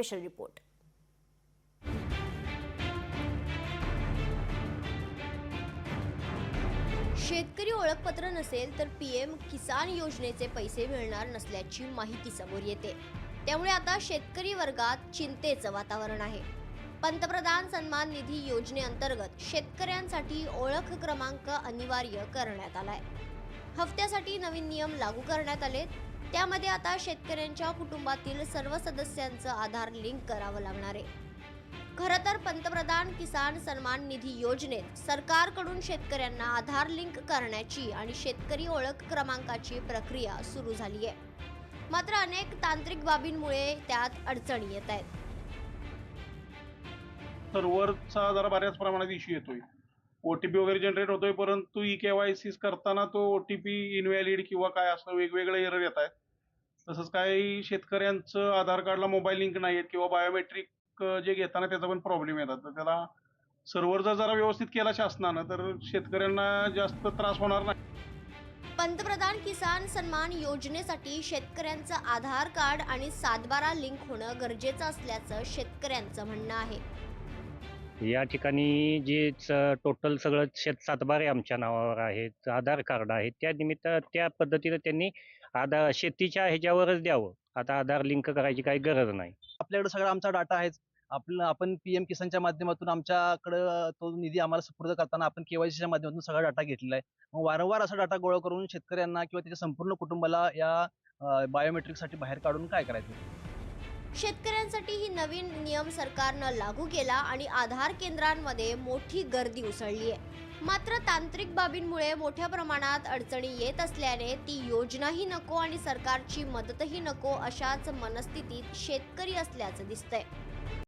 Special report. शेतकरी ओळखपत्र नसेल तर पीएम किसान योजनेचे पैसे मिळणार नसल्याची माहिती समोर येते। त्यामुळे आता शेतकरी वर्गात चिंतेचं वातावरण आहे। पंतप्रधान सन्मान निधी योजनेअंतर्गत शेतकऱ्यांसाठी ओळख क्रमांक अनिवार्य करण्यात आलाय। हफ्त्यासाठी नवीन नियम लागू करण्यात आले। त्यामध्ये आता शेतकऱ्यांच्या कुटुंबातील सर्व सदस्यांचं आधार लिंक करावं लागणार आहे। खरं तर पंतप्रधान किसान सन्मान निधी योजनेत सरकारकडून शेतकऱ्यांना आधार लिंक करण्याची आणि शेतकरी ओळख क्रमांकाची प्रक्रिया सुरू झाली आहे। मात्र अनेक तांत्रिक बाबींमुळे त्यात अडचणी येत आहेत। सर्व्हरचा जरा बऱ्याच प्रमाणात इश्यू येतोय। ओटीपी वगैरे जनरेट होतोय, परंतु ई-केवायसी करताना तो ओटीपी इनव्हॅलिड किंवा काय असं वेगवेगळे एरर येत आहेत। तसंच काही शेतकऱ्यांचं आधार कार्डला मोबाईल लिंक नाही आहेत किंवा बायोमेट्रिक जे घेताना त्याचा पण प्रॉब्लेम येतात। तर त्याला सर्व्हर जरा व्यवस्थित केला शासनानं तर शेतकऱ्यांना जास्त त्रास होणार नाही। पंतप्रधान किसान सन्मान योजनेसाठी शेतकऱ्यांचं आधार कार्ड आणि 7/12 लिंक होणं गरजेचं असल्याचं शेतकऱ्यांचं म्हणणं आहे। या ठिकाणी जे टोटल सगळं शेत 7/12 आमच्या नावावर आहे, आधार कार्ड आहे, त्या निमित्त त्या पद्धतीनं त्यांनी आधार शेतीच्या ह्याच्यावरच द्यावं। आता आधार लिंक करायची काही गरज नाही। आपल्याकडे सगळा आमचा डाटा आहेच। आपण पीएम किसानच्या माध्यमातून आमच्याकडं तो निधी आम्हाला सुपूर्द करताना आपण केवायसीच्या माध्यमातून सगळा डाटा घेतलेला आहे। मग वारंवार असा डाटा गोळा करून शेतकऱ्यांना किंवा त्याच्या संपूर्ण कुटुंबाला या बायोमेट्रिकसाठी बाहेर काढून काय करायचं? शेतकऱ्यांसाठी ही नवीन नियम सरकारनं लागू केला आणि आधार केंद्रांमध्ये मोठी गर्दी उसळली आहे। मात्र तांत्रिक बाबींमुळे मोठ्या प्रमाणात अडचणी येत असल्याने ती योजनाही नको आणि सरकारची मदतही नको अशाच मनस्थितीत शेतकरी असल्याचं दिसतंय।